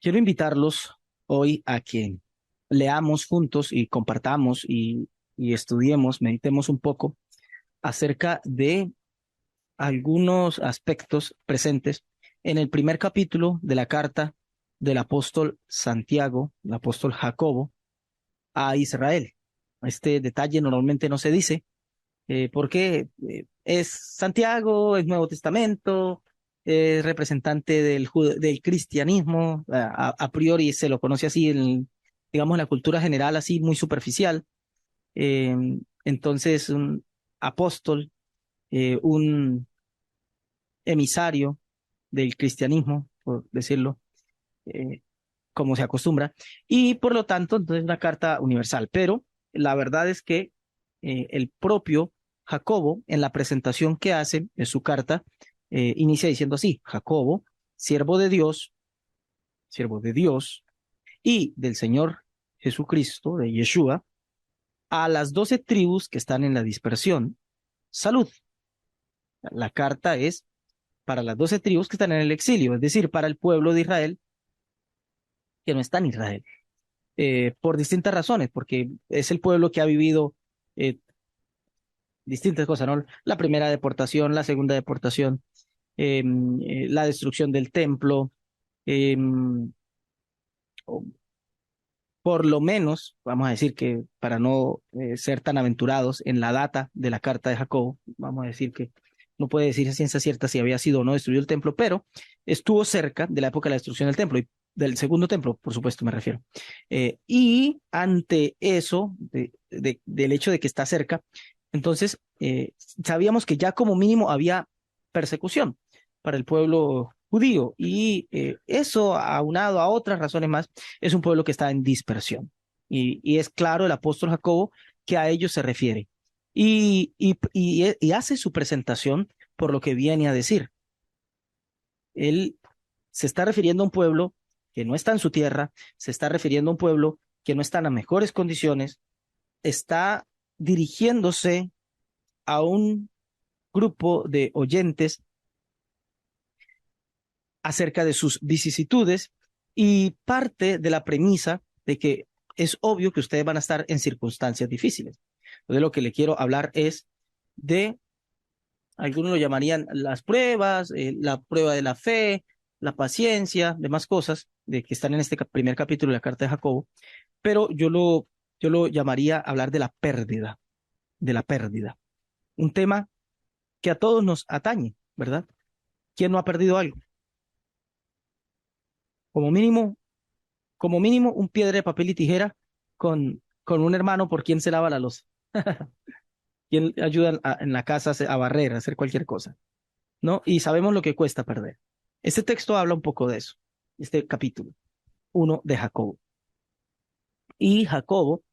Quiero invitarlos hoy a que leamos juntos y compartamos y estudiemos, meditemos un poco acerca de algunos aspectos presentes en el primer capítulo de la carta del apóstol Santiago, el apóstol Jacobo, a Israel. Este detalle normalmente no se dice porque es Santiago, es Nuevo Testamento, es representante del cristianismo, a priori se lo conoce así, digamos, en la cultura general, así muy superficial. Eh, entonces, un apóstol, un emisario del cristianismo, por decirlo, eh, como se acostumbra, y por lo tanto, entonces una carta universal. Pero la verdad es que el propio Jacobo, en la presentación que hace en su carta, inicia diciendo así: Jacobo, siervo de Dios y del Señor Jesucristo, de Yeshua, a las 12 tribus que están en la dispersión, salud. La carta es para las 12 tribus que están en el exilio, es decir, para el pueblo de Israel que no está en Israel, por distintas razones, porque es el pueblo que ha vivido eh, distintas cosas, ¿no? La primera deportación, la segunda deportación, la destrucción del templo, eh, o por lo menos, vamos a decir que para no ser tan aventurados en la data de la carta de Jacobo, vamos a decir que no puede decir a ciencia cierta si había sido o no destruido el templo, pero estuvo cerca de la época de la destrucción del templo y del segundo templo, por supuesto, me refiero. Y ante eso, del hecho de que está cerca, entonces sabíamos que ya como mínimo había persecución para el pueblo judío y eso, aunado a otras razones más, es un pueblo que está en dispersión. Y es claro el apóstol Jacobo que a ellos se refiere. Y hace su presentación por lo que viene a decir. Él se está refiriendo a un pueblo que no está en su tierra, se está refiriendo a un pueblo que no está en las mejores condiciones, está dirigiéndose a un grupo de oyentes acerca de sus vicisitudes y parte de la premisa de que es obvio que ustedes van a estar en circunstancias difíciles. Entonces, lo que le quiero hablar es de, algunos lo llamarían las pruebas, la prueba de la fe, la paciencia, demás cosas de que están en este primer capítulo de la carta de Jacobo, pero yo lo llamaría hablar de la pérdida, un tema que a todos nos atañe, ¿verdad? ¿Quién no ha perdido algo? Como mínimo, como mínimo un piedra de papel y tijera con un hermano por quien se lava la loza, quien ayuda en la casa a barrer, a hacer cualquier cosa, ¿no? Y sabemos lo que cuesta perder. Este texto habla un poco de eso, este capítulo uno de Jacobo. Y Jacobo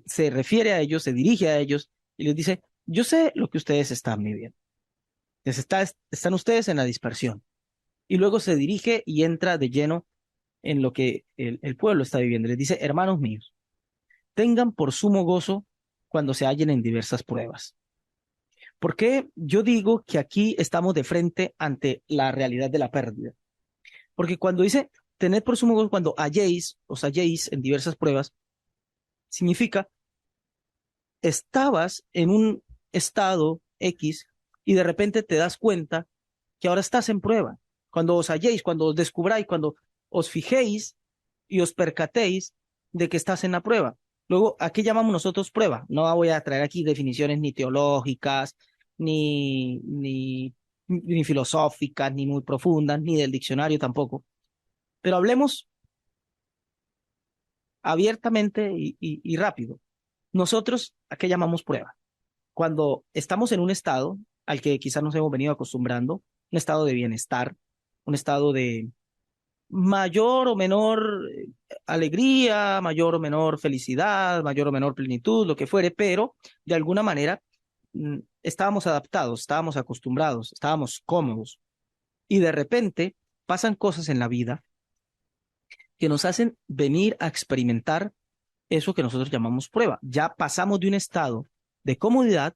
se refiere a ellos, se dirige a ellos y les dice: yo sé lo que ustedes están viviendo. Están ustedes en la dispersión. Y luego se dirige y entra de lleno en lo que el pueblo está viviendo. Les dice: hermanos míos, tengan por sumo gozo cuando se hallen en diversas pruebas. ¿Por qué yo digo que aquí estamos de frente ante la realidad de la pérdida? Porque cuando dice tened por sumo gozo cuando os halléis en diversas pruebas, significa estabas en un estado X y de repente te das cuenta que ahora estás en prueba. Cuando os halléis, cuando os descubráis, cuando os fijéis y os percatéis de que estás en la prueba. Luego, ¿a qué llamamos nosotros prueba? No voy a traer aquí definiciones ni teológicas, ni filosóficas, ni muy profundas, ni del diccionario tampoco. Pero hablemos abiertamente y rápido. Nosotros, ¿a qué llamamos prueba? Cuando estamos en un estado al que quizás nos hemos venido acostumbrando, un estado de bienestar, un estado de mayor o menor alegría, mayor o menor felicidad, mayor o menor plenitud, lo que fuere, pero de alguna manera estábamos adaptados, estábamos acostumbrados, estábamos cómodos y de repente pasan cosas en la vida que nos hacen venir a experimentar eso que nosotros llamamos prueba. Ya pasamos de un estado de comodidad,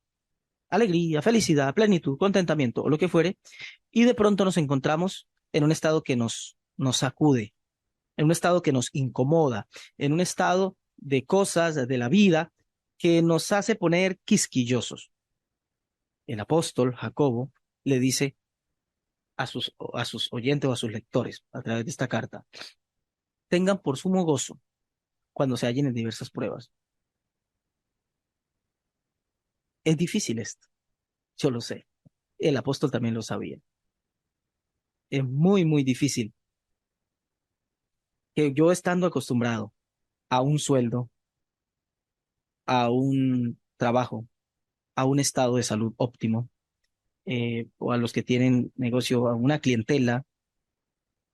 alegría, felicidad, plenitud, contentamiento o lo que fuere, y de pronto nos encontramos en un estado que nos sacude, en un estado que nos incomoda, en un estado de cosas de la vida que nos hace poner quisquillosos. El apóstol Jacobo le dice a sus oyentes o a sus lectores a través de esta carta, tengan por sumo gozo cuando se hallen en diversas pruebas. Es difícil esto, yo lo sé. El apóstol también lo sabía. Es muy, muy difícil que yo estando acostumbrado a un sueldo, a un trabajo, a un estado de salud óptimo, o a los que tienen negocio, a una clientela,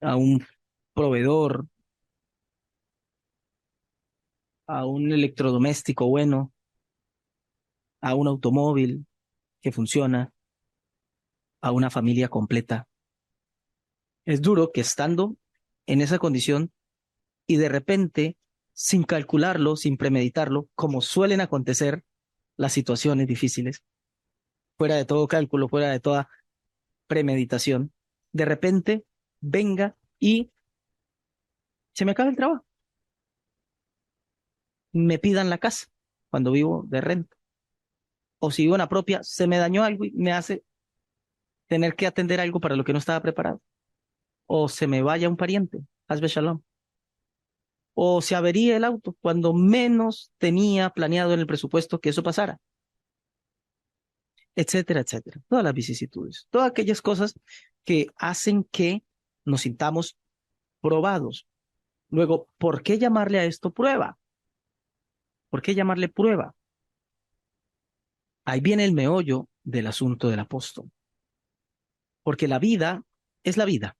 a un proveedor, a un electrodoméstico bueno, a un automóvil que funciona, a una familia completa. Es duro que estando en esa condición y de repente, sin calcularlo, sin premeditarlo, como suelen acontecer las situaciones difíciles, fuera de todo cálculo, fuera de toda premeditación, de repente venga y se me acaba el trabajo, me pidan la casa cuando vivo de renta, o si vivo en la propia, se me dañó algo y me hace tener que atender algo para lo que no estaba preparado, o se me vaya un pariente, hazbe shalom, o se avería el auto cuando menos tenía planeado en el presupuesto que eso pasara, etcétera, etcétera. Todas las vicisitudes, todas aquellas cosas que hacen que nos sintamos probados. Luego, ¿por qué llamarle a esto prueba? ¿Por qué llamarle prueba? Ahí viene el meollo del asunto del apóstol. Porque la vida es la vida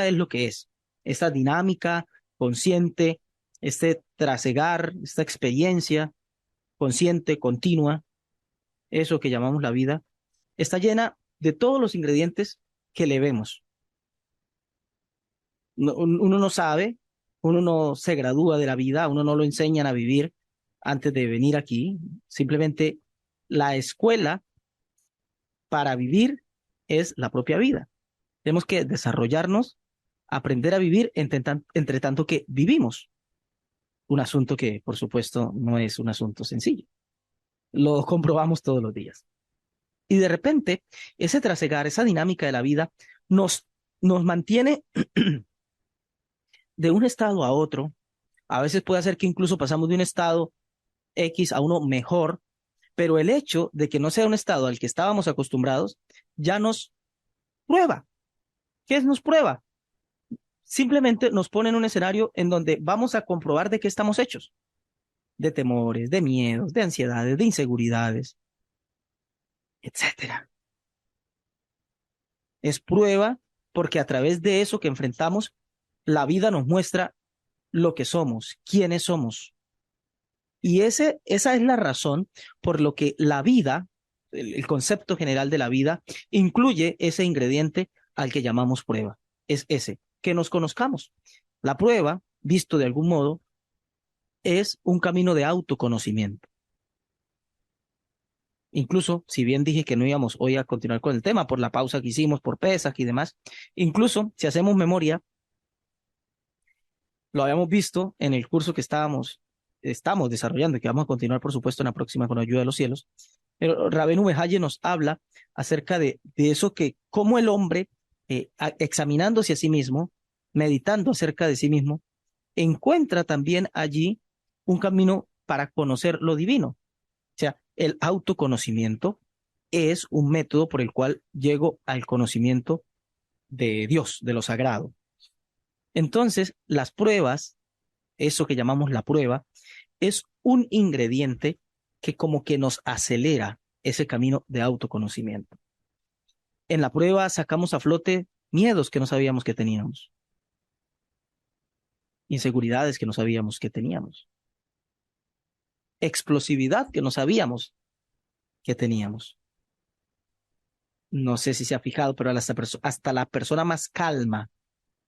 es lo que es. Esta dinámica consciente, este trasegar, esta experiencia consciente, continua, eso que llamamos la vida, está llena de todos los ingredientes que le vemos. Uno no sabe, uno no se gradúa de la vida, uno no lo enseñan a vivir antes de venir aquí. Simplemente la escuela para vivir es la propia vida. Tenemos que desarrollarnos, aprender a vivir entre tanto que vivimos. Un asunto que, por supuesto, no es un asunto sencillo. Lo comprobamos todos los días. Y de repente, ese trasegar, esa dinámica de la vida, nos, nos mantiene de un estado a otro. A veces puede hacer que incluso pasamos de un estado X a uno mejor, pero el hecho de que no sea un estado al que estábamos acostumbrados ya nos prueba. ¿Qué es nos prueba? Simplemente nos pone en un escenario en donde vamos a comprobar de qué estamos hechos, de temores, de miedos, de ansiedades, de inseguridades, etcétera. Es prueba porque a través de eso que enfrentamos, la vida nos muestra lo que somos, quiénes somos. Y esa es la razón por lo que la vida, el concepto general de la vida, incluye ese ingrediente al que llamamos prueba. Es ese, que nos conozcamos. La prueba, visto de algún modo, es un camino de autoconocimiento. Incluso, si bien dije que no íbamos hoy a continuar con el tema por la pausa que hicimos por Pesaj y demás, incluso si hacemos memoria, lo habíamos visto en el curso que estamos desarrollando y que vamos a continuar, por supuesto, en la próxima con la ayuda de los cielos. Pero Rabenu Behaye nos habla acerca de eso que, como el hombre, examinándose a sí mismo, meditando acerca de sí mismo, encuentra también allí un camino para conocer lo divino. O sea, el autoconocimiento es un método por el cual llego al conocimiento de Dios, de lo sagrado. Entonces, las pruebas, eso que llamamos la prueba, es un ingrediente que como que nos acelera ese camino de autoconocimiento. En la prueba sacamos a flote miedos que no sabíamos que teníamos, inseguridades que no sabíamos que teníamos, explosividad que no sabíamos que teníamos. No sé si se ha fijado, pero hasta la persona más calma,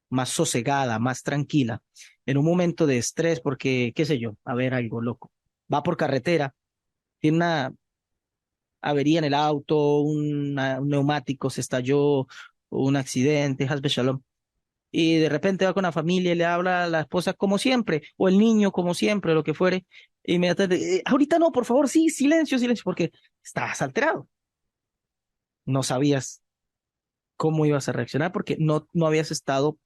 más sosegada, más tranquila, en un momento de estrés, porque, qué sé yo, a ver, algo loco, va por carretera, tiene una avería en el auto, un neumático se estalló, un accidente, Hasbe Shalom, y de repente va con la familia y le habla a la esposa como siempre, o el niño como siempre, lo que fuere, e inmediatamente, ahorita no, por favor, sí, silencio, silencio, porque estabas alterado. No sabías cómo ibas a reaccionar porque no habías estado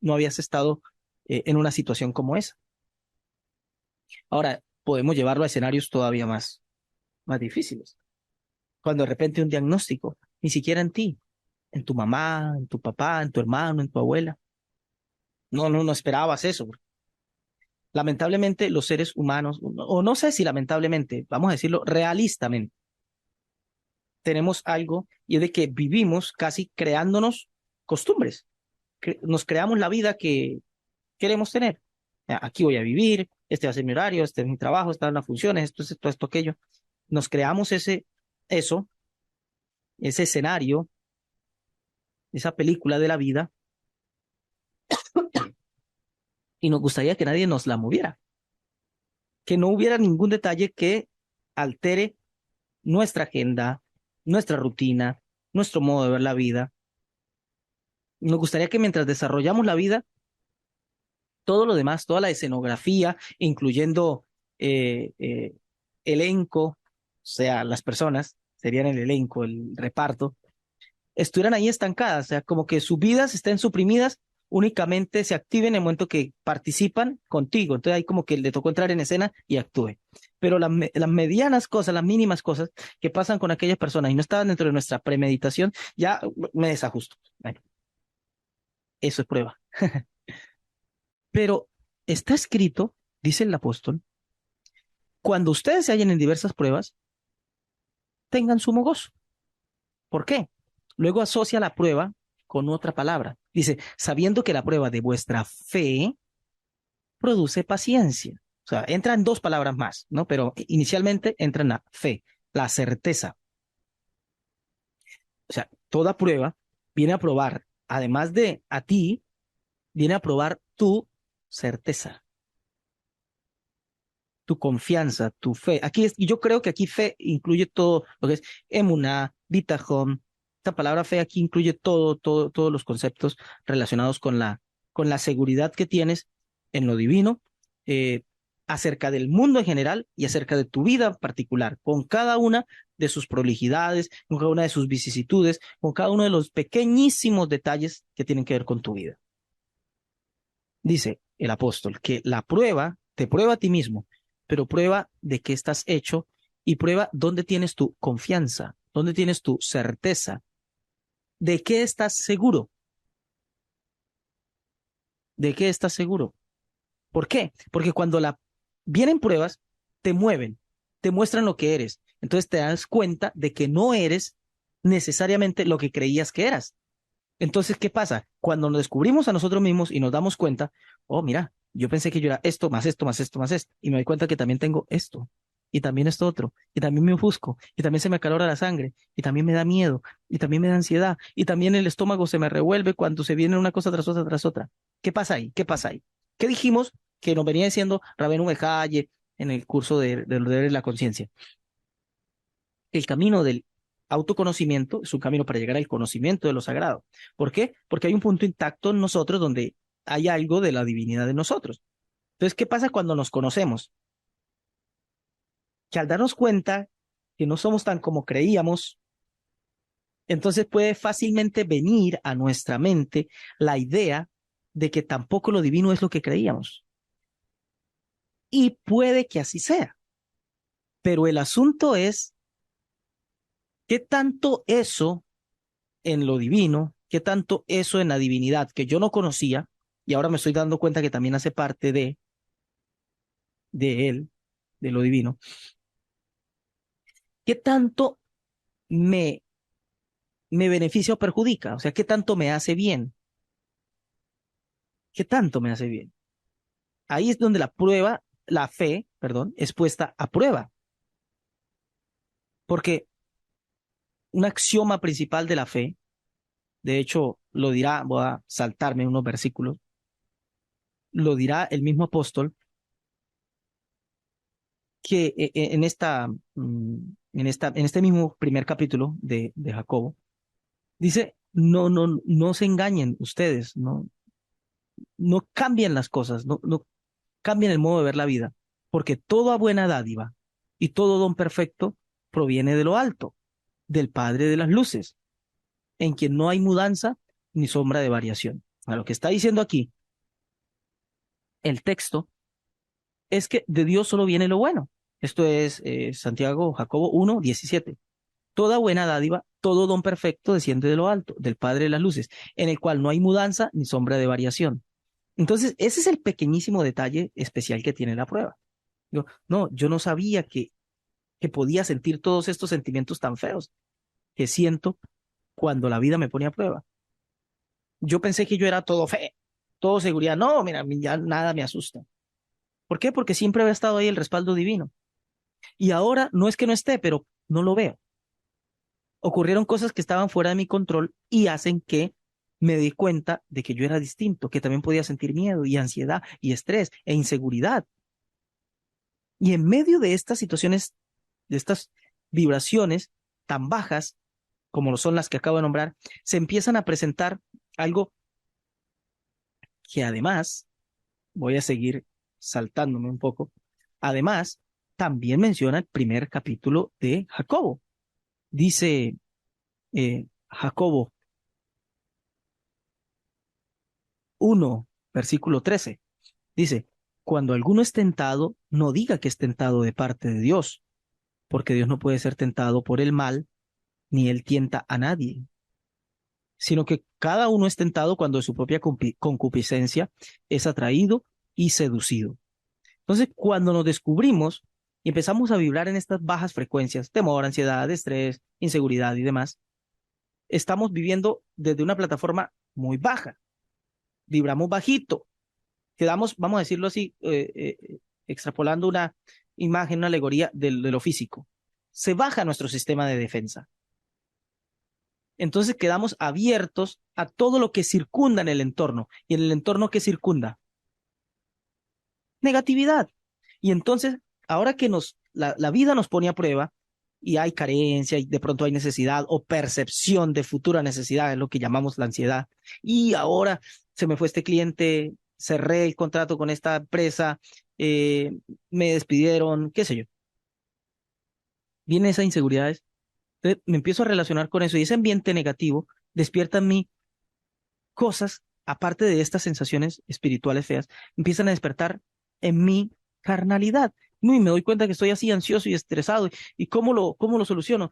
en una situación como esa. Ahora, podemos llevarlo a escenarios todavía más difíciles. Cuando de repente un diagnóstico, ni siquiera en ti, en tu mamá, en tu papá, en tu hermano, en tu abuela. No esperabas eso. Lamentablemente, los seres humanos, o no sé si lamentablemente, vamos a decirlo realistamente, tenemos algo y es de que vivimos casi creándonos costumbres. Nos creamos la vida que queremos tener. Aquí voy a vivir, este va a ser mi horario, este es mi trabajo, estas son las funciones, esto, aquello. Nos creamos eso, ese escenario, esa película de la vida, y nos gustaría que nadie nos la moviera, que no hubiera ningún detalle que altere nuestra agenda, nuestra rutina, nuestro modo de ver la vida. Nos gustaría que mientras desarrollamos la vida, todo lo demás, toda la escenografía, incluyendo elenco, o sea, las personas, serían el elenco, el reparto, estuvieran ahí estancadas, o sea, como que sus vidas estén suprimidas, únicamente se activen en el momento que participan contigo. Entonces ahí como que le tocó entrar en escena y actúe. Pero las medianas cosas, las mínimas cosas que pasan con aquellas personas y no estaban dentro de nuestra premeditación, ya me desajusto. Bueno, eso es prueba. Pero está escrito, dice el apóstol, cuando ustedes se hallen en diversas pruebas, tengan sumo gozo. ¿Por qué? Luego asocia la prueba con otra palabra. Dice, sabiendo que la prueba de vuestra fe produce paciencia. O sea, entran dos palabras más, ¿no? Pero inicialmente entra en la fe, la certeza. O sea, toda prueba viene a probar, además de a ti, viene a probar tu certeza, tu confianza, tu fe. Y yo creo que aquí fe incluye todo lo que es emuná, bitajón. Esta palabra fe aquí incluye todos los conceptos relacionados con la seguridad que tienes en lo divino, eh, acerca del mundo en general y acerca de tu vida en particular, con cada una de sus prolijidades, con cada una de sus vicisitudes, con cada uno de los pequeñísimos detalles que tienen que ver con tu vida. Dice el apóstol que la prueba te prueba a ti mismo, pero prueba de qué estás hecho y prueba dónde tienes tu confianza, dónde tienes tu certeza, de qué estás seguro, de qué estás seguro. ¿Por qué? Porque cuando vienen pruebas, te mueven, te muestran lo que eres. Entonces te das cuenta de que no eres necesariamente lo que creías que eras. Entonces, ¿qué pasa? Cuando nos descubrimos a nosotros mismos y nos damos cuenta, oh, mira, yo pensé que yo era esto, más esto, más esto, más esto, y me doy cuenta que también tengo esto, y también esto otro, y también me ofusco, y también se me acalora la sangre, y también me da miedo, y también me da ansiedad, y también el estómago se me revuelve cuando se viene una cosa tras otra tras otra. ¿Qué pasa ahí? ¿Qué pasa ahí? ¿Qué dijimos que nos venía diciendo Rabenu Bejaye en el curso de los deberes de la conciencia? El camino del autoconocimiento es un camino para llegar al conocimiento de lo sagrado. ¿Por qué? Porque hay un punto intacto en nosotros donde hay algo de la divinidad de nosotros. Entonces, ¿qué pasa cuando nos conocemos? Que al darnos cuenta que no somos tan como creíamos, entonces puede fácilmente venir a nuestra mente la idea de que tampoco lo divino es lo que creíamos. Y puede que así sea. Pero el asunto es qué tanto eso en lo divino, qué tanto eso en la divinidad que yo no conocía, y ahora me estoy dando cuenta que también hace parte de él, de lo divino, qué tanto me, me beneficia o perjudica, o sea, qué tanto me hace bien, qué tanto me hace bien. Ahí es donde la fe, perdón, es puesta a prueba, porque un axioma principal de la fe, de hecho lo dirá, voy a saltarme unos versículos, lo dirá el mismo apóstol que en este mismo primer capítulo de Jacobo, dice, no se engañen ustedes, ¿no? no cambian las cosas, no cambian el modo de ver la vida, porque toda buena dádiva y todo don perfecto proviene de lo alto, del Padre de las luces, en quien no hay mudanza ni sombra de variación. A lo que está diciendo aquí el texto es que de Dios solo viene lo bueno. Esto es Santiago, Jacobo 1:17. Toda buena dádiva, todo don perfecto desciende de lo alto, del Padre de las luces, en el cual no hay mudanza ni sombra de variación. Entonces, ese es el pequeñísimo detalle especial que tiene la prueba. No, yo no sabía que podía sentir todos estos sentimientos tan feos que siento cuando la vida me pone a prueba. Yo pensé que yo era todo fe, todo seguridad. No, mira, a mí ya nada me asusta. ¿Por qué? Porque siempre había estado ahí el respaldo divino. Y ahora no es que no esté, pero no lo veo. Ocurrieron cosas que estaban fuera de mi control y hacen que me di cuenta de que yo era distinto, que también podía sentir miedo y ansiedad y estrés e inseguridad. Y en medio de estas situaciones, de estas vibraciones tan bajas como lo son las que acabo de nombrar, se empiezan a presentar algo que además, voy a seguir saltándome un poco, además también menciona el primer capítulo de Jacobo. Dice Jacobo 1, versículo 13. Dice, cuando alguno es tentado, no diga que es tentado de parte de Dios, porque Dios no puede ser tentado por el mal, ni él tienta a nadie, sino que cada uno es tentado cuando de su propia concupiscencia es atraído y seducido. Entonces, cuando nos descubrimos y empezamos a vibrar en estas bajas frecuencias, temor, ansiedad, estrés, inseguridad y demás, estamos viviendo desde una plataforma muy baja, vibramos bajito, quedamos, vamos a decirlo así, extrapolando una imagen, una alegoría de lo físico. Se baja nuestro sistema de defensa. Entonces quedamos abiertos a todo lo que circunda en el entorno. Y en el entorno que circunda, negatividad. Y entonces, ahora que la vida nos pone a prueba y hay carencia y de pronto hay necesidad o percepción de futura necesidad, es lo que llamamos la ansiedad. Y ahora se me fue este cliente, cerré el contrato con esta empresa, me despidieron, qué sé yo. Vienen esas inseguridades. Entonces, me empiezo a relacionar con eso y ese ambiente negativo despierta en mí cosas, aparte de estas sensaciones espirituales feas, empiezan a despertar en mi carnalidad. No, y me doy cuenta que estoy así ansioso y estresado. ¿Y cómo lo soluciono?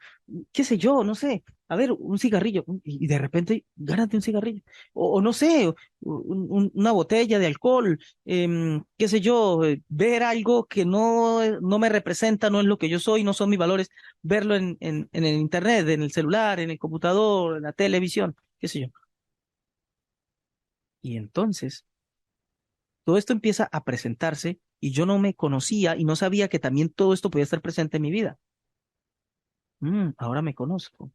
¿Qué sé yo? No sé. A ver, un cigarrillo. Y de repente, gánate un cigarrillo. O no sé, una botella de alcohol. Qué sé yo, ver algo que no me representa, no es lo que yo soy, no son mis valores. Verlo en el internet, en el celular, en el computador, en la televisión, qué sé yo. Y entonces, todo esto empieza a presentarse y yo no me conocía y no sabía que también todo esto podía estar presente en mi vida. Ahora me conozco.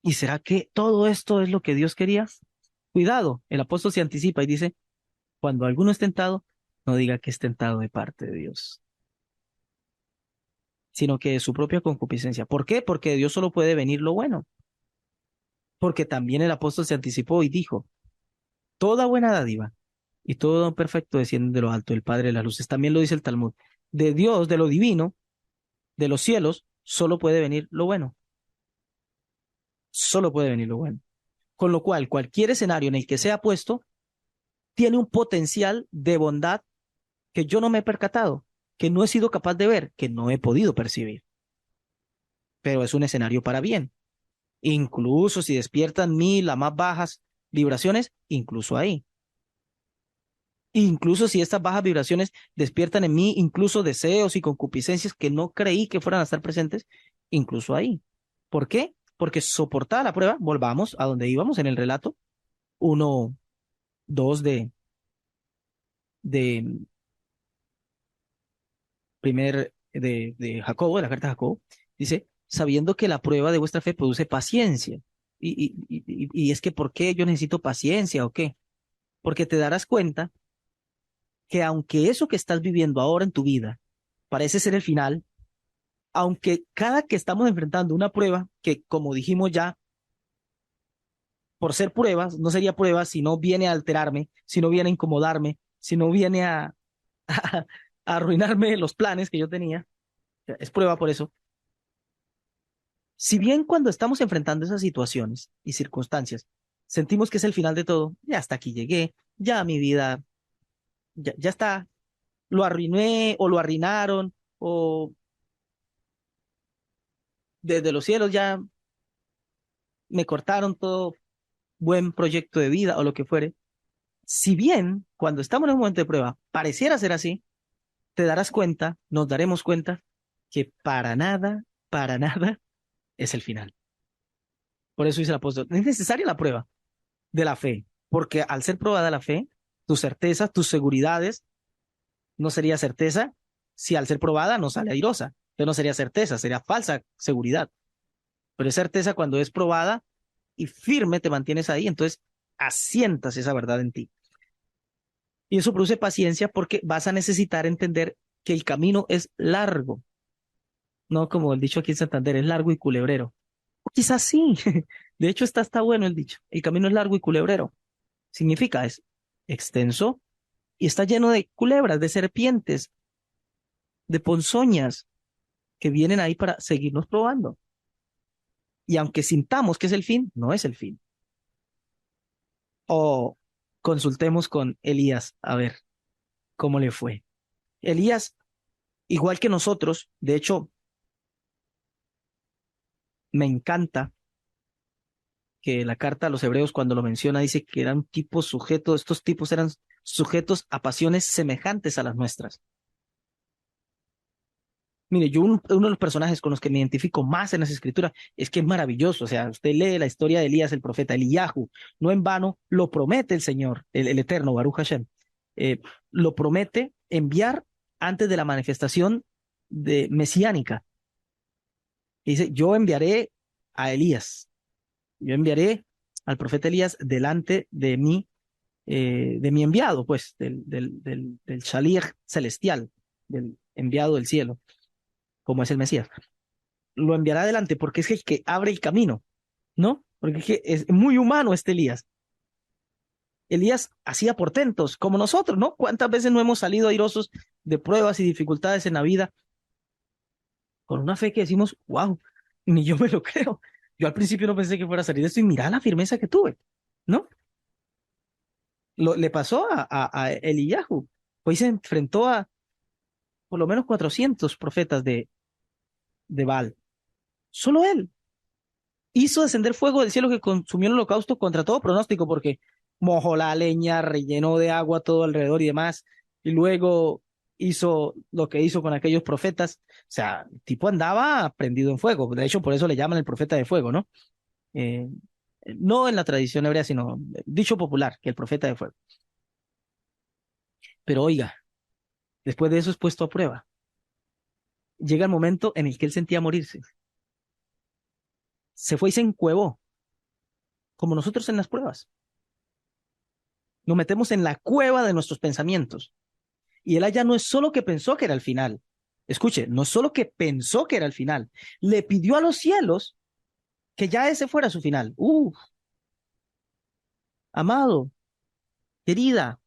¿Y será que todo esto es lo que Dios quería? Cuidado, el apóstol se anticipa y dice, cuando alguno es tentado, no diga que es tentado de parte de Dios, sino que de su propia concupiscencia. ¿Por qué? Porque de Dios solo puede venir lo bueno. Porque también el apóstol se anticipó y dijo, toda buena dádiva y todo don perfecto desciende de lo alto, el Padre de las luces. También lo dice el Talmud. De Dios, de lo divino, de los cielos, solo puede venir lo bueno. Solo puede venir lo bueno. Con lo cual, cualquier escenario en el que sea puesto tiene un potencial de bondad que yo no me he percatado, que no he sido capaz de ver, que no he podido percibir. Pero es un escenario para bien. Incluso si despiertan mí las más bajas vibraciones, incluso ahí. Incluso si estas bajas vibraciones despiertan en mí incluso deseos y concupiscencias que no creí que fueran a estar presentes, incluso ahí. ¿Por qué? Porque soportada la prueba, volvamos a donde íbamos en el relato, 1, 2 de de Jacobo, de la carta de Jacobo, dice, sabiendo que la prueba de vuestra fe produce paciencia. Y es que, ¿por qué yo necesito paciencia o qué? Porque te darás cuenta que aunque eso que estás viviendo ahora en tu vida parece ser el final, aunque cada que estamos enfrentando una prueba que, como dijimos ya, por ser pruebas, no sería prueba si no viene a alterarme, si no viene a incomodarme, si no viene a arruinarme los planes que yo tenía. Es prueba por eso. Si bien cuando estamos enfrentando esas situaciones y circunstancias, sentimos que es el final de todo, ya hasta aquí llegué, ya mi vida, ya está, lo arruiné o lo arruinaron, o desde los cielos ya me cortaron todo buen proyecto de vida o lo que fuere. Si bien cuando estamos en un momento de prueba pareciera ser así, te darás cuenta, nos daremos cuenta que para nada es el final. Por eso dice el apóstol, es necesaria la prueba de la fe, porque al ser probada la fe, tus certezas, tus seguridades, no sería certeza si al ser probada no sale airosa. Entonces no sería certeza, sería falsa seguridad. Pero es certeza cuando es probada y firme te mantienes ahí, entonces asientas esa verdad en ti. Y eso produce paciencia porque vas a necesitar entender que el camino es largo, no como el dicho aquí en Santander, es largo y culebrero. O quizás sí, de hecho está bueno el dicho, el camino es largo y culebrero. Significa es extenso y está lleno de culebras, de serpientes, de ponzoñas que vienen ahí para seguirnos probando. Y aunque sintamos que es el fin, no es el fin. O consultemos con Elías a ver cómo le fue. Elías, igual que nosotros, de hecho, me encanta que la carta a los hebreos cuando lo menciona dice que eran tipos sujetos, estos tipos eran sujetos a pasiones semejantes a las nuestras. Mire, yo uno de los personajes con los que me identifico más en las escrituras es que es maravilloso. O sea, usted lee la historia de Elías, el profeta Eliyahu, no en vano lo promete el Señor, el Eterno, Baruch Hashem, lo promete enviar antes de la manifestación de mesiánica. Y dice, yo enviaré a Elías, yo enviaré al profeta Elías delante de mi enviado, pues, del Shaliach celestial, del enviado del cielo, como es el Mesías. Lo enviará adelante porque es el que abre el camino, ¿no? Porque es que es muy humano este Elías. Elías hacía portentos, como nosotros, ¿no? ¿Cuántas veces no hemos salido airosos de pruebas y dificultades en la vida con una fe que decimos, wow, ni yo me lo creo? Yo al principio no pensé que fuera a salir de esto y mira la firmeza que tuve, ¿no? Le pasó a Eliyahu. Hoy se enfrentó a por lo menos 400 profetas de Baal. Solo él hizo descender fuego del cielo que consumió el holocausto contra todo pronóstico, porque mojó la leña, rellenó de agua todo alrededor y demás, y luego hizo lo que hizo con aquellos profetas. O sea, el tipo andaba prendido en fuego. De hecho, por eso le llaman el profeta de fuego, ¿no? Eh, no en la tradición hebrea, sino dicho popular, que el profeta de fuego. Pero oiga, después de eso es puesto a prueba. Llega el momento en el que él sentía morirse. Se fue y se encuevó, como nosotros en las pruebas. Nos metemos en la cueva de nuestros pensamientos. Y él allá no es solo que pensó que era el final. Escuche, no es solo que pensó que era el final. Le pidió a los cielos que ya ese fuera su final. Amado, querida,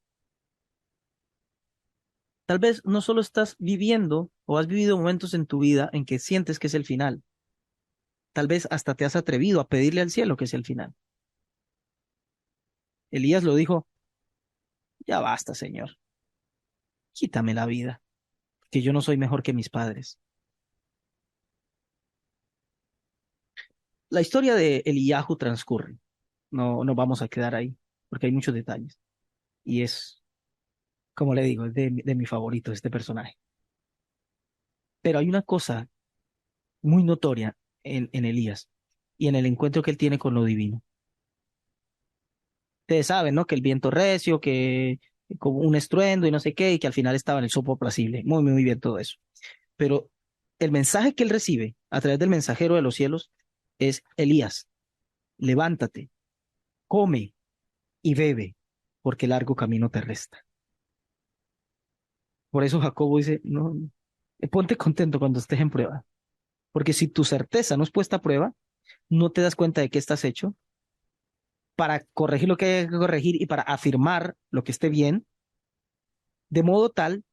tal vez no solo estás viviendo o has vivido momentos en tu vida en que sientes que es el final. Tal vez hasta te has atrevido a pedirle al cielo que es el final. Elías lo dijo, ya basta, Señor, quítame la vida, que yo no soy mejor que mis padres. La historia de Eliyahu transcurre. No nos vamos a quedar ahí, porque hay muchos detalles. Y es, como le digo, es de mi favorito este personaje. Pero hay una cosa muy notoria en Elías y en el encuentro que él tiene con lo divino. Ustedes saben, ¿no? Que el viento recio, que como un estruendo y no sé qué, y que al final estaba en el soplo apacible. Muy, muy bien todo eso. Pero el mensaje que él recibe a través del mensajero de los cielos es: Elías, levántate, come y bebe, porque largo camino te resta. Por eso Jacobo dice, no, ponte contento cuando estés en prueba, porque si tu certeza no es puesta a prueba, no te das cuenta de qué estás hecho para corregir lo que hay que corregir y para afirmar lo que esté bien, de modo tal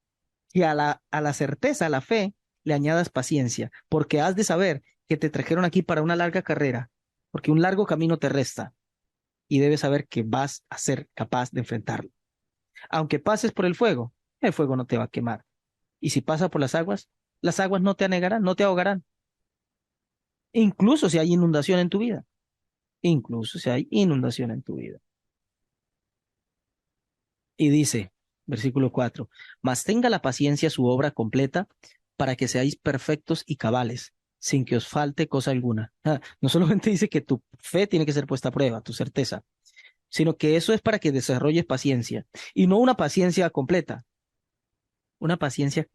que a la certeza, a la fe, le añadas paciencia, porque has de saber que te trajeron aquí para una larga carrera, porque un largo camino te resta y debes saber que vas a ser capaz de enfrentarlo. Aunque pases por el fuego no te va a quemar. Y si pasas por las aguas no te anegarán, no te ahogarán. Incluso si hay inundación en tu vida, incluso si hay inundación en tu vida. Y dice, versículo 4, mas tenga la paciencia su obra completa para que seáis perfectos y cabales, sin que os falte cosa alguna. No solamente dice que tu fe tiene que ser puesta a prueba, tu certeza, sino que eso es para que desarrolles paciencia. Y no una paciencia completa, una paciencia,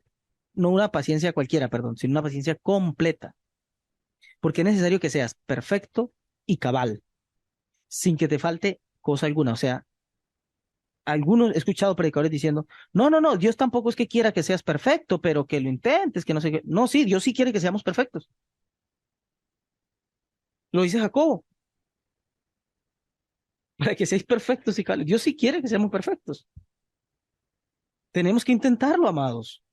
no una paciencia cualquiera, perdón, sino una paciencia completa. Porque es necesario que seas perfecto y cabal, sin que te falte cosa alguna. O sea, algunos he escuchado predicadores diciendo, no, no, no, Dios tampoco es que quiera que seas perfecto, pero que lo intentes, que no sé qué. No, sí, Dios sí quiere que seamos perfectos. Lo dice Jacobo, para que seáis perfectos y cabales. Dios sí quiere que seamos perfectos. Tenemos que intentarlo, amados.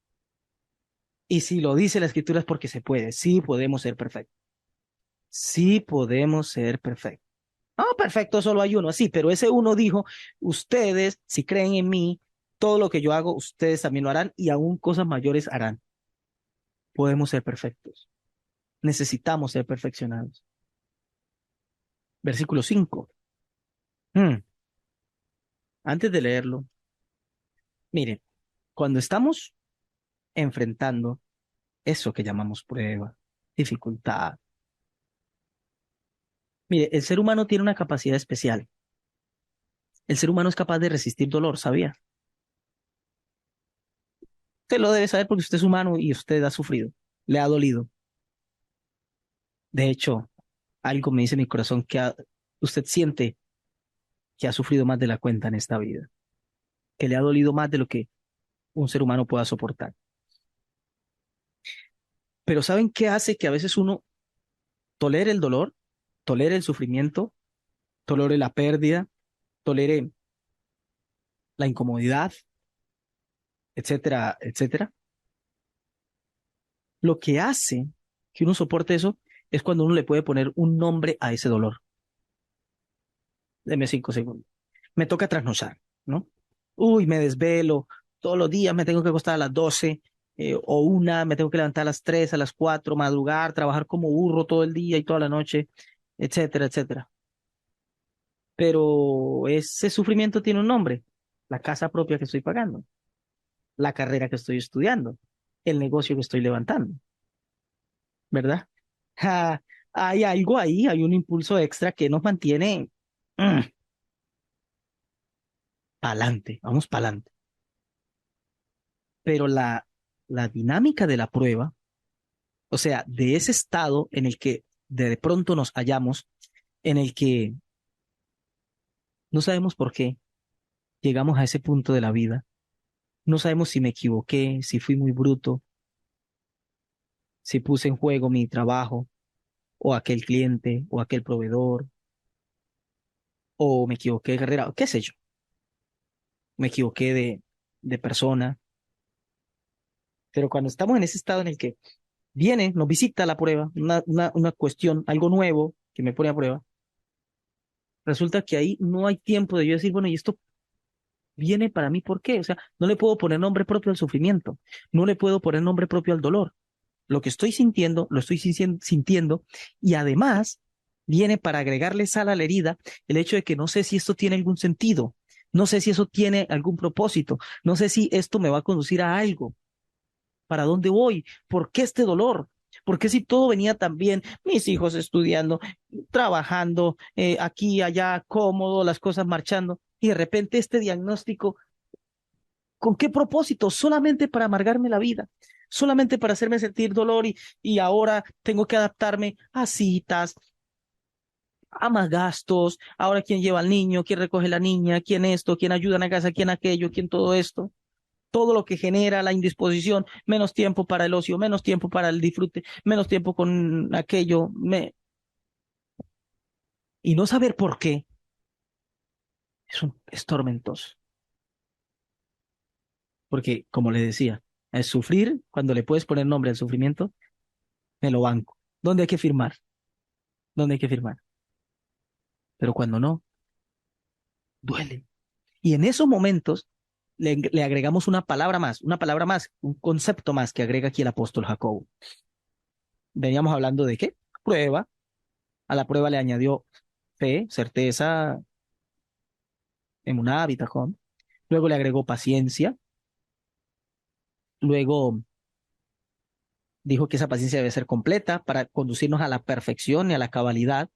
Y si lo dice la escritura es porque se puede. Sí podemos ser perfectos. Sí podemos ser perfectos. No, perfecto, solo hay uno. Sí, pero ese uno dijo, ustedes, si creen en mí, todo lo que yo hago, ustedes también lo harán y aún cosas mayores harán. Podemos ser perfectos. Necesitamos ser perfeccionados. Versículo 5. Antes de leerlo, mire, cuando estamos enfrentando eso que llamamos prueba, dificultad, mire, el ser humano tiene una capacidad especial. El ser humano es capaz de resistir dolor, ¿sabía? Usted lo debe saber porque usted es humano y usted ha sufrido, le ha dolido. De hecho, algo me dice mi corazón que usted siente que ha sufrido más de la cuenta en esta vida, que le ha dolido más de lo que un ser humano pueda soportar. Pero ¿saben qué hace que a veces uno tolere el dolor, tolere el sufrimiento, tolere la pérdida, tolere la incomodidad, etcétera, etcétera? Lo que hace que uno soporte eso es cuando uno le puede poner un nombre a ese dolor. Deme 5 segundos. Me toca trasnochar, ¿no? Uy, me desvelo, todos los días me tengo que acostar a las 12 o me tengo que levantar a las 3, a las 4, madrugar, trabajar como burro todo el día y toda la noche, etcétera, etcétera. Pero ese sufrimiento tiene un nombre, la casa propia que estoy pagando, la carrera que estoy estudiando, el negocio que estoy levantando, ¿verdad? Hay algo ahí, hay un impulso extra que nos mantiene para adelante, vamos para adelante. Pero la dinámica de la prueba, o sea, de ese estado en el que de pronto nos hallamos, en el que no sabemos por qué llegamos a ese punto de la vida, no sabemos si me equivoqué, si fui muy bruto, si puse en juego mi trabajo, o aquel cliente, o aquel proveedor, o me equivoqué de carrera, o qué sé yo, me equivoqué de persona. Pero cuando estamos en ese estado en el que viene, nos visita la prueba, una cuestión, algo nuevo que me pone a prueba, resulta que ahí no hay tiempo de yo decir, bueno, ¿y esto viene para mí por qué? O sea, no le puedo poner nombre propio al sufrimiento, no le puedo poner nombre propio al dolor. Lo que estoy sintiendo, lo estoy sintiendo y además viene para agregarle sal a la herida el hecho de que no sé si esto tiene algún sentido, no sé si eso tiene algún propósito, no sé si esto me va a conducir a algo. ¿Para dónde voy? ¿Por qué este dolor? ¿Por qué si todo venía tan bien, mis hijos estudiando, trabajando, aquí, allá, cómodo, las cosas marchando, y de repente este diagnóstico, ¿con qué propósito? Solamente para amargarme la vida, solamente para hacerme sentir dolor y ahora tengo que adaptarme a citas, a más gastos, ahora quién lleva al niño, quién recoge la niña, quién esto, quién ayuda en la casa, quién aquello, quién todo esto, todo lo que genera la indisposición, menos tiempo para el ocio, menos tiempo para el disfrute, menos tiempo con aquello, y no saber por qué. Es tormentoso. Porque, como le decía, es sufrir, cuando le puedes poner nombre al sufrimiento, me lo banco. ¿Dónde hay que firmar? ¿Dónde hay que firmar? Pero cuando no, duele. Y en esos momentos le agregamos una palabra más, un concepto más que agrega aquí el apóstol Jacobo. Veníamos hablando de qué? Prueba. A la prueba le añadió fe, certeza, emuná, bitajón. Luego le agregó paciencia. Luego dijo que esa paciencia debe ser completa para conducirnos a la perfección y a la cabalidad.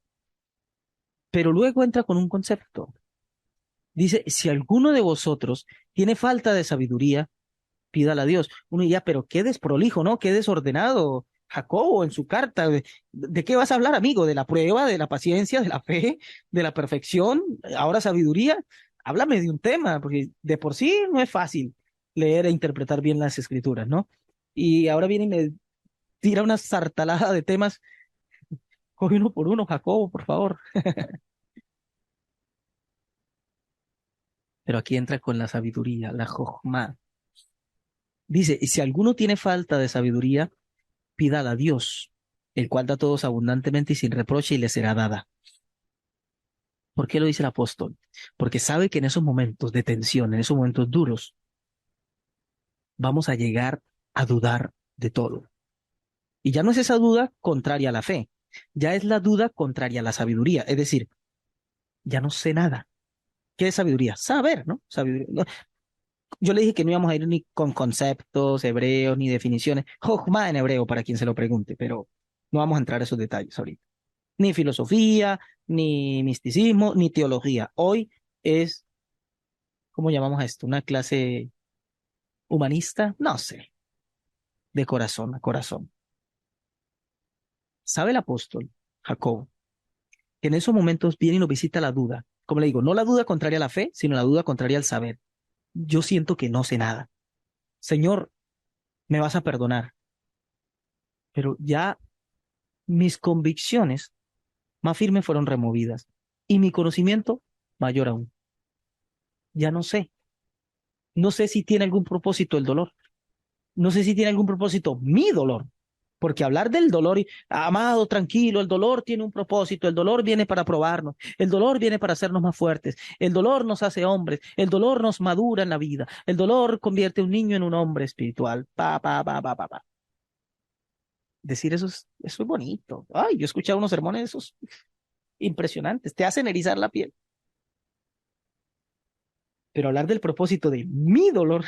Pero luego entra con un concepto. Dice, si alguno de vosotros tiene falta de sabiduría, pídala a Dios. Uno diría, pero qué desprolijo, ¿no? Qué desordenado Jacobo en su carta. ¿De qué vas a hablar, amigo? ¿De la prueba, de la paciencia, de la fe, de la perfección? Ahora sabiduría. Háblame de un tema, porque de por sí no es fácil leer e interpretar bien las escrituras, ¿no? Y ahora viene y me tira una sartalada de temas. Coge uno por uno, Jacobo, por favor. Pero aquí entra con la sabiduría, la jojma. Dice, y si alguno tiene falta de sabiduría, pídala a Dios, el cual da a todos abundantemente y sin reproche y le será dada. ¿Por qué lo dice el apóstol? Porque sabe que en esos momentos de tensión, en esos momentos duros, vamos a llegar a dudar de todo. Y ya no es esa duda contraria a la fe, ya es la duda contraria a la sabiduría. Es decir, ya no sé nada. ¿Qué es sabiduría? Saber, ¿no? Sabiduría. Yo le dije que no íbamos a ir ni con conceptos hebreos ni definiciones. Jochma en hebreo, para quien se lo pregunte, pero no vamos a entrar a esos detalles ahorita. Ni filosofía, ni misticismo, ni teología. Hoy es, ¿cómo llamamos a esto? ¿Una clase humanista? No sé, de corazón a corazón. ¿Sabe el apóstol Jacob que en esos momentos viene y nos visita la duda? Como le digo, no la duda contraria a la fe, sino la duda contraria al saber. Yo siento que no sé nada. Señor, me vas a perdonar, pero ya mis convicciones más firmes fueron removidas y mi conocimiento mayor aún. Ya no sé. No sé si tiene algún propósito el dolor. No sé si tiene algún propósito mi dolor. Porque hablar del dolor, amado, tranquilo, el dolor tiene un propósito, el dolor viene para probarnos, el dolor viene para hacernos más fuertes, el dolor nos hace hombres, el dolor nos madura en la vida, el dolor convierte a un niño en un hombre espiritual. Pa. Decir eso es bonito. Ay, yo he escuchado unos sermones esos impresionantes, te hacen erizar la piel. Pero hablar del propósito de mi dolor,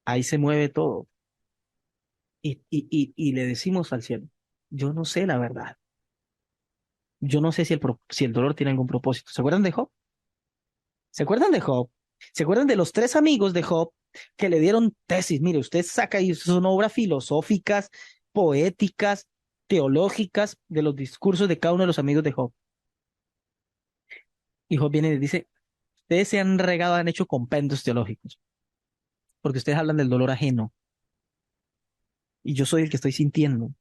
ahí se mueve todo. Y le decimos al cielo, yo no sé la verdad. Yo no sé si el dolor tiene algún propósito. ¿Se acuerdan de Job? ¿Se acuerdan de Job? ¿Se acuerdan de los tres amigos de Job que le dieron tesis? Mire, usted saca y son obras filosóficas, poéticas, teológicas de los discursos de cada uno de los amigos de Job. Y Job viene y les dice, ustedes se han regado, han hecho compendios teológicos, porque ustedes hablan del dolor ajeno y yo soy el que estoy sintiendo.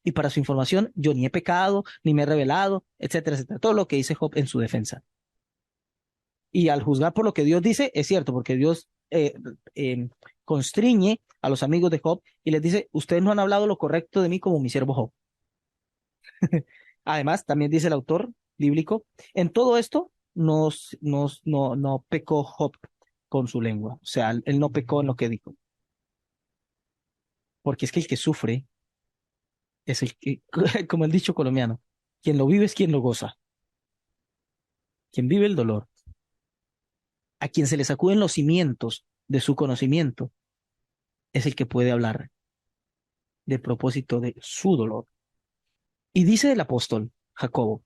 Y para su información, yo ni he pecado, ni me he rebelado, etcétera, etcétera. Todo lo que dice Job en su defensa. Y al juzgar por lo que Dios dice, es cierto, porque Dios constriñe a los amigos de Job y les dice, ustedes no han hablado lo correcto de mí como mi siervo Job. Además, también dice el autor bíblico, en todo esto no pecó Job con su lengua. O sea, él no pecó en lo que dijo. Porque es que el que sufre es el que, como el dicho colombiano, quien lo vive es quien lo goza. Quien vive el dolor, a quien se le sacuden los cimientos de su conocimiento, es el que puede hablar del propósito de su dolor. Y dice el apóstol Jacobo,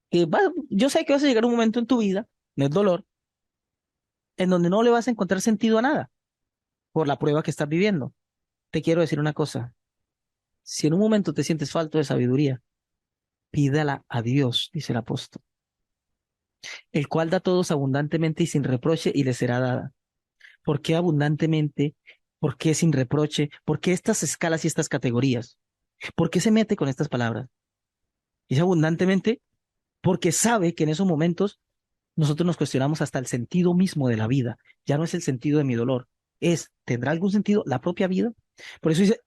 que yo sé que vas a llegar un momento en tu vida, en el dolor, en donde no le vas a encontrar sentido a nada por la prueba que estás viviendo. Te quiero decir una cosa, si en un momento te sientes falto de sabiduría, pídala a Dios, dice el apóstol, el cual da a todos abundantemente y sin reproche y le será dada. ¿Por qué abundantemente? ¿Por qué sin reproche? ¿Por qué estas escalas y estas categorías? ¿Por qué se mete con estas palabras? Dice abundantemente porque sabe que en esos momentos nosotros nos cuestionamos hasta el sentido mismo de la vida. Ya no es el sentido de mi dolor, ¿tendrá algún sentido la propia vida? Por eso dice,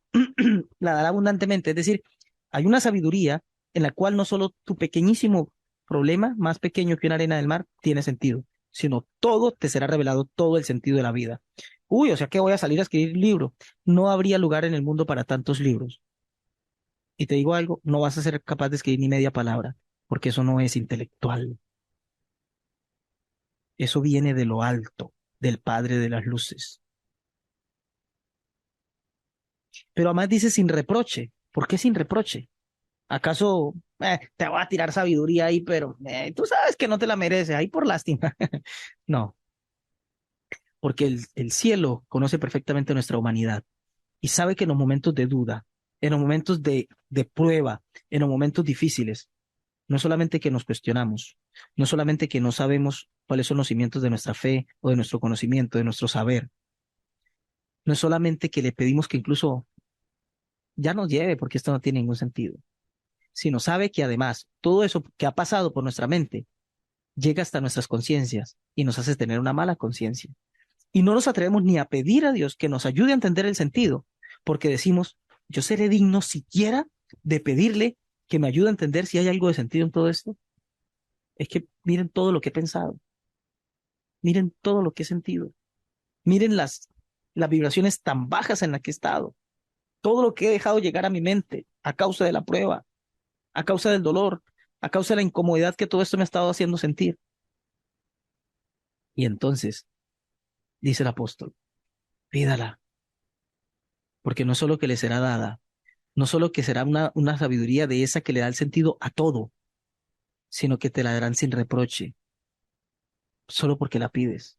la dará abundantemente. Es decir, hay una sabiduría en la cual no solo tu pequeñísimo problema, más pequeño que una arena del mar, tiene sentido, sino todo te será revelado, todo el sentido de la vida. Uy, o sea que voy a salir a escribir un libro. No habría lugar en el mundo para tantos libros. Y te digo algo, no vas a ser capaz de escribir ni media palabra, porque eso no es intelectual. Eso viene de lo alto, del Padre de las Luces. Pero además dice sin reproche. ¿Por qué sin reproche? ¿Acaso te va a tirar sabiduría ahí, pero tú sabes que no te la mereces, ahí por lástima? No, porque el cielo conoce perfectamente nuestra humanidad y sabe que en los momentos de duda, en los momentos de prueba, en los momentos difíciles, no es solamente que nos cuestionamos, no es solamente que no sabemos cuáles son los cimientos de nuestra fe o de nuestro conocimiento, de nuestro saber, no es solamente que le pedimos que incluso ya nos lleve, porque esto no tiene ningún sentido, sino sabe que además todo eso que ha pasado por nuestra mente llega hasta nuestras conciencias y nos hace tener una mala conciencia. Y no nos atrevemos ni a pedir a Dios que nos ayude a entender el sentido, porque decimos, yo seré digno siquiera de pedirle que me ayude a entender si hay algo de sentido en todo esto. Es que miren todo lo que he pensado, miren todo lo que he sentido, miren las vibraciones tan bajas en las que he estado, todo lo que he dejado llegar a mi mente a causa de la prueba, a causa del dolor, a causa de la incomodidad que todo esto me ha estado haciendo sentir. Y entonces, dice el apóstol, pídala, porque no solo que le será dada, no solo que será una sabiduría de esa que le da el sentido a todo, sino que te la darán sin reproche, solo porque la pides,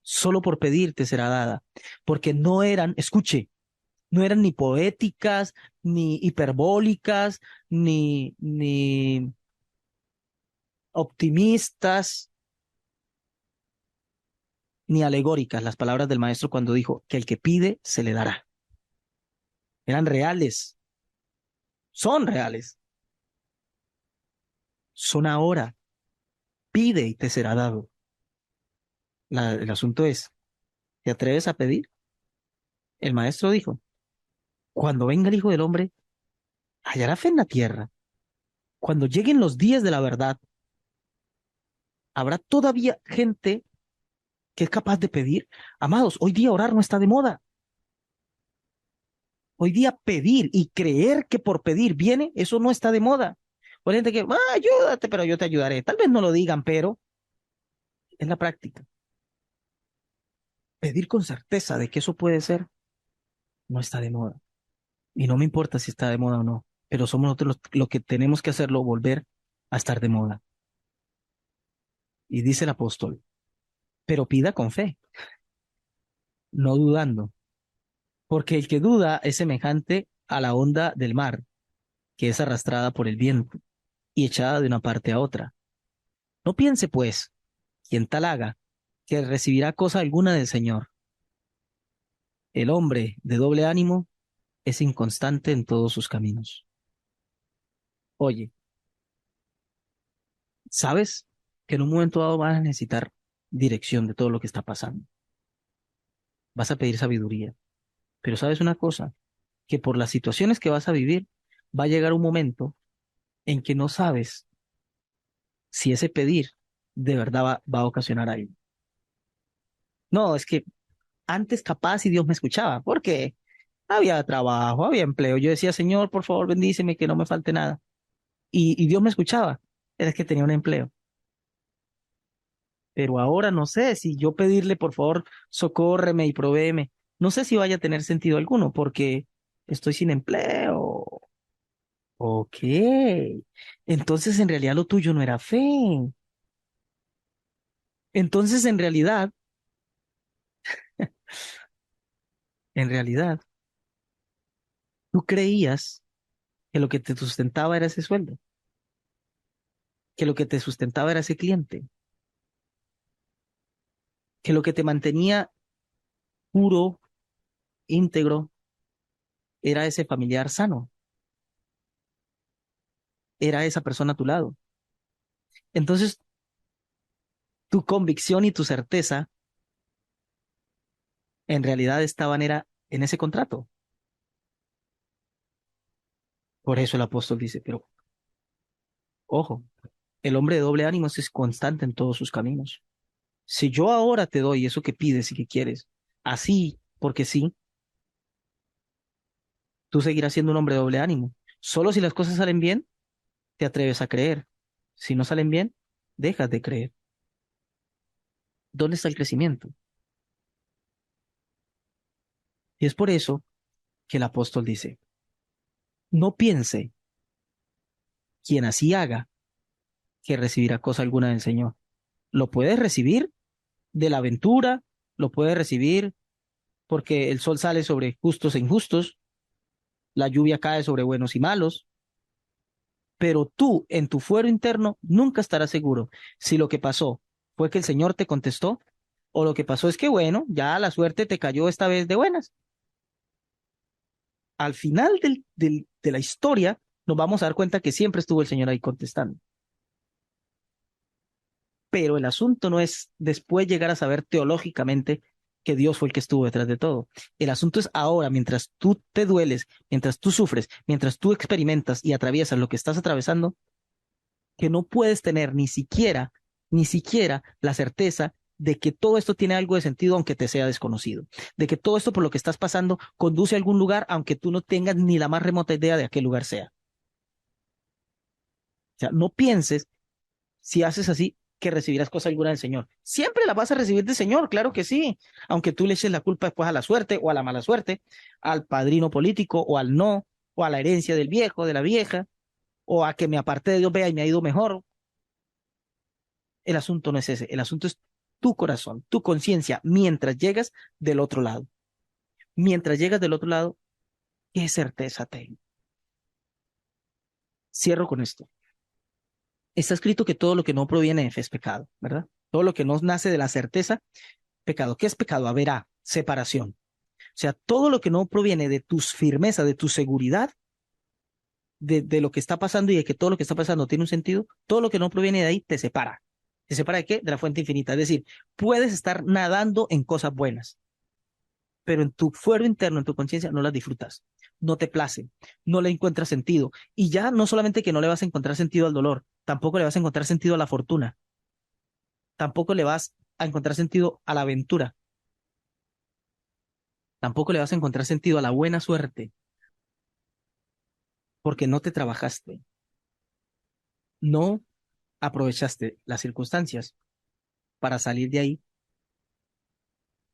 solo por pedirte será dada, porque no eran, escuche, no eran ni poéticas, ni hiperbólicas, ni optimistas, ni alegóricas las palabras del maestro cuando dijo que el que pide se le dará. Eran reales, son reales, son ahora. Pide y te será dado. El asunto es, ¿te atreves a pedir? El maestro dijo, cuando venga el Hijo del Hombre, hallará fe en la tierra. Cuando lleguen los días de la verdad, habrá todavía gente que es capaz de pedir. Amados, hoy día orar no está de moda. Hoy día pedir y creer que por pedir viene, eso no está de moda. O hay gente que, ayúdate, pero yo te ayudaré. Tal vez no lo digan, pero es la práctica. Pedir con certeza de que eso puede ser, no está de moda. Y no me importa si está de moda o no, pero somos nosotros lo que tenemos que hacerlo, volver a estar de moda. Y dice el apóstol, pero pida con fe, no dudando, porque el que duda es semejante a la onda del mar, que es arrastrada por el viento y echada de una parte a otra. No piense, pues, quien tal haga, que recibirá cosa alguna del Señor. El hombre de doble ánimo es inconstante en todos sus caminos. Oye, ¿sabes que en un momento dado vas a necesitar dirección de todo lo que está pasando? Vas a pedir sabiduría. Pero sabes una cosa, que por las situaciones que vas a vivir, va a llegar un momento en que no sabes si ese pedir de verdad va a ocasionar algo. No, es que antes capaz y Dios me escuchaba, porque había trabajo, había empleo. Yo decía, Señor, por favor, bendíceme, que no me falte nada. Y Dios me escuchaba, es que tenía un empleo. Pero ahora no sé si yo pedirle, por favor, socórreme y provéeme, no sé si vaya a tener sentido alguno, porque estoy sin empleo. Ok, entonces en realidad lo tuyo no era fe. Entonces en realidad, tú creías que lo que te sustentaba era ese sueldo, que lo que te sustentaba era ese cliente, que lo que te mantenía puro, íntegro, era ese familiar sano, era esa persona a tu lado. Entonces, tu convicción y tu certeza en realidad estaban era en ese contrato. Por eso el apóstol dice, pero ojo, el hombre de doble ánimo es constante en todos sus caminos. Si yo ahora te doy eso que pides y que quieres, así, porque sí, tú seguirás siendo un hombre de doble ánimo. Solo si las cosas salen bien, te atreves a creer. Si no salen bien, dejas de creer. ¿Dónde está el crecimiento? Y es por eso que el apóstol dice, no piense quien así haga que recibirá cosa alguna del Señor. Lo puedes recibir de la aventura, lo puedes recibir porque el sol sale sobre justos e injustos, la lluvia cae sobre buenos y malos, pero tú en tu fuero interno nunca estarás seguro si lo que pasó fue que el Señor te contestó o lo que pasó es que, bueno, ya la suerte te cayó esta vez de buenas. Al final de la historia nos vamos a dar cuenta que siempre estuvo el Señor ahí contestando. Pero el asunto no es después llegar a saber teológicamente que Dios fue el que estuvo detrás de todo. El asunto es ahora, mientras tú te dueles, mientras tú sufres, mientras tú experimentas y atraviesas lo que estás atravesando, que no puedes tener ni siquiera la certeza de que todo esto tiene algo de sentido aunque te sea desconocido, de que todo esto por lo que estás pasando conduce a algún lugar aunque tú no tengas ni la más remota idea de a qué lugar sea. O sea, no pienses si haces así que recibirás cosa alguna del Señor. Siempre la vas a recibir del Señor, claro que sí, aunque tú le eches la culpa después a la suerte o a la mala suerte, al padrino político o al no, o a la herencia del viejo, de la vieja, o a que me aparté de Dios, vea y me ha ido mejor. El asunto no es ese, el asunto es tu corazón, tu conciencia, mientras llegas del otro lado. Mientras llegas del otro lado, ¿qué certeza tengo? Cierro con esto. Está escrito que todo lo que no proviene de fe es pecado, ¿verdad? Todo lo que no nace de la certeza, pecado. ¿Qué es pecado? Haberá separación. O sea, todo lo que no proviene de tus firmeza, de tu seguridad, de lo que está pasando y de que todo lo que está pasando tiene un sentido, todo lo que no proviene de ahí te separa. ¿Te separa de qué? De la fuente infinita. Es decir, puedes estar nadando en cosas buenas, pero en tu fuero interno, en tu conciencia, no las disfrutas, no te place, no le encuentras sentido. Y ya no solamente que no le vas a encontrar sentido al dolor, tampoco le vas a encontrar sentido a la fortuna, tampoco le vas a encontrar sentido a la aventura, tampoco le vas a encontrar sentido a la buena suerte, porque no te trabajaste, no aprovechaste las circunstancias para salir de ahí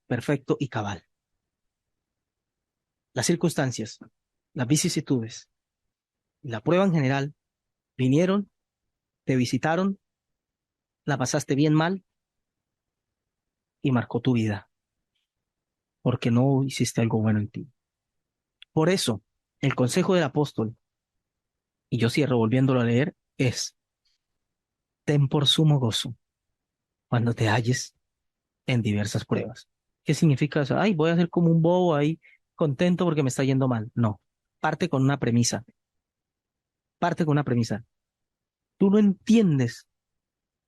perfecto y cabal. Las circunstancias, las vicisitudes, la prueba en general vinieron, te visitaron, la pasaste bien mal y marcó tu vida, porque no hiciste algo bueno en ti. Por eso, el consejo del apóstol, y yo cierro volviéndolo a leer, es, ten por sumo gozo cuando te halles en diversas pruebas. ¿Qué significa eso? Ay, voy a ser como un bobo ahí, contento porque me está yendo mal. No, parte con una premisa, parte con una premisa. Tú no entiendes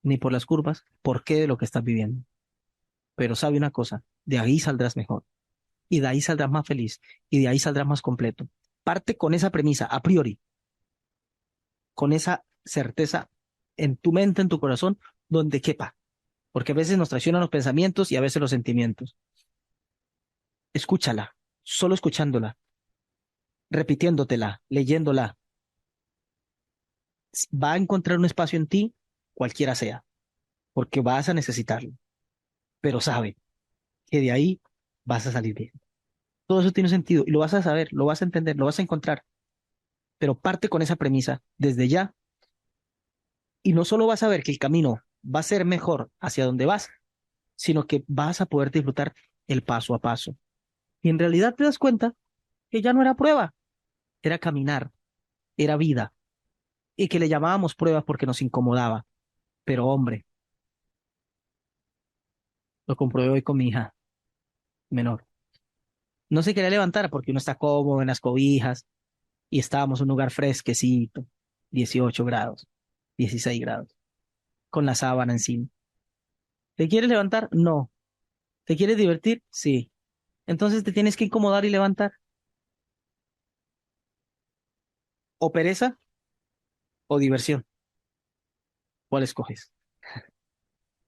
ni por las curvas por qué de lo que estás viviendo, pero sabe una cosa, de ahí saldrás mejor, y de ahí saldrás más feliz, y de ahí saldrás más completo. Parte con esa premisa, a priori, con esa certeza en tu mente, en tu corazón, donde quepa, porque a veces nos traicionan los pensamientos y a veces los sentimientos. Escúchala, solo escuchándola, repitiéndotela, leyéndola, va a encontrar un espacio en ti, cualquiera sea, porque vas a necesitarlo, pero sabe que de ahí vas a salir bien. Todo eso tiene sentido y lo vas a saber, lo vas a entender, lo vas a encontrar, pero parte con esa premisa desde ya y no solo vas a ver que el camino va a ser mejor hacia donde vas, sino que vas a poder disfrutar el paso a paso. Y en realidad te das cuenta que ya no era prueba, era caminar, era vida, y que le llamábamos pruebas porque nos incomodaba. Pero hombre, lo comprobé hoy con mi hija menor. No se quería levantar porque uno está cómodo en las cobijas y estábamos en un lugar fresquecito, 18 grados, 16 grados. con la sábana encima. ¿Te quieres levantar? No. ¿Te quieres divertir? Sí. Entonces te tienes que incomodar y levantar. O pereza o diversión. ¿Cuál escoges?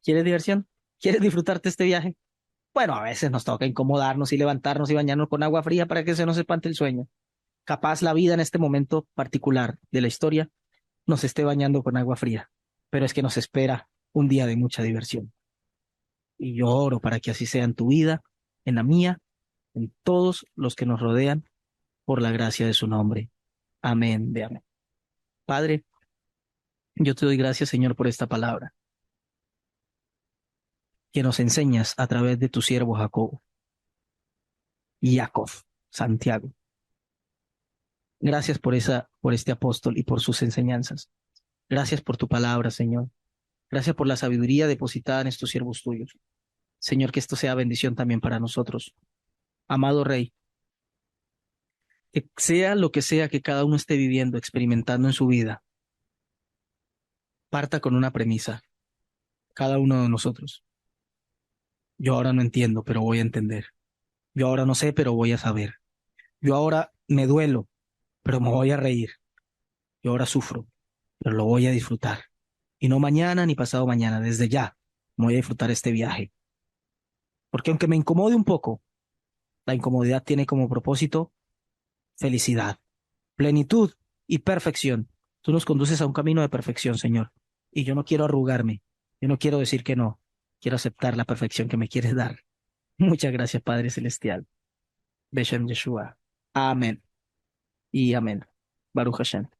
¿Quieres diversión? ¿Quieres disfrutarte este viaje? Bueno, a veces nos toca incomodarnos y levantarnos y bañarnos con agua fría para que se nos espante el sueño. Capaz la vida en este momento particular de la historia nos esté bañando con agua fría, pero es que nos espera un día de mucha diversión. Y yo oro para que así sea en tu vida, en la mía, en todos los que nos rodean, por la gracia de su nombre. Amén de amén. Padre, yo te doy gracias, Señor, por esta palabra que nos enseñas a través de tu siervo Jacob, Jacob, Santiago. Gracias por este apóstol y por sus enseñanzas. Gracias por tu palabra, Señor. Gracias por la sabiduría depositada en estos siervos tuyos. Señor, que esto sea bendición también para nosotros. Amado Rey, que sea lo que sea que cada uno esté viviendo, experimentando en su vida, parta con una premisa, cada uno de nosotros. Yo ahora no entiendo, pero voy a entender. Yo ahora no sé, pero voy a saber. Yo ahora me duelo, pero me voy a reír. Yo ahora sufro, pero lo voy a disfrutar. Y no mañana ni pasado mañana, desde ya me voy a disfrutar este viaje. Porque aunque me incomode un poco, la incomodidad tiene como propósito felicidad, plenitud y perfección. Tú nos conduces a un camino de perfección, Señor. Y yo no quiero arrugarme. Yo no quiero decir que no. Quiero aceptar la perfección que me quieres dar. Muchas gracias, Padre Celestial. Beshem Yeshua. Amén y amén. Baruch Hashem.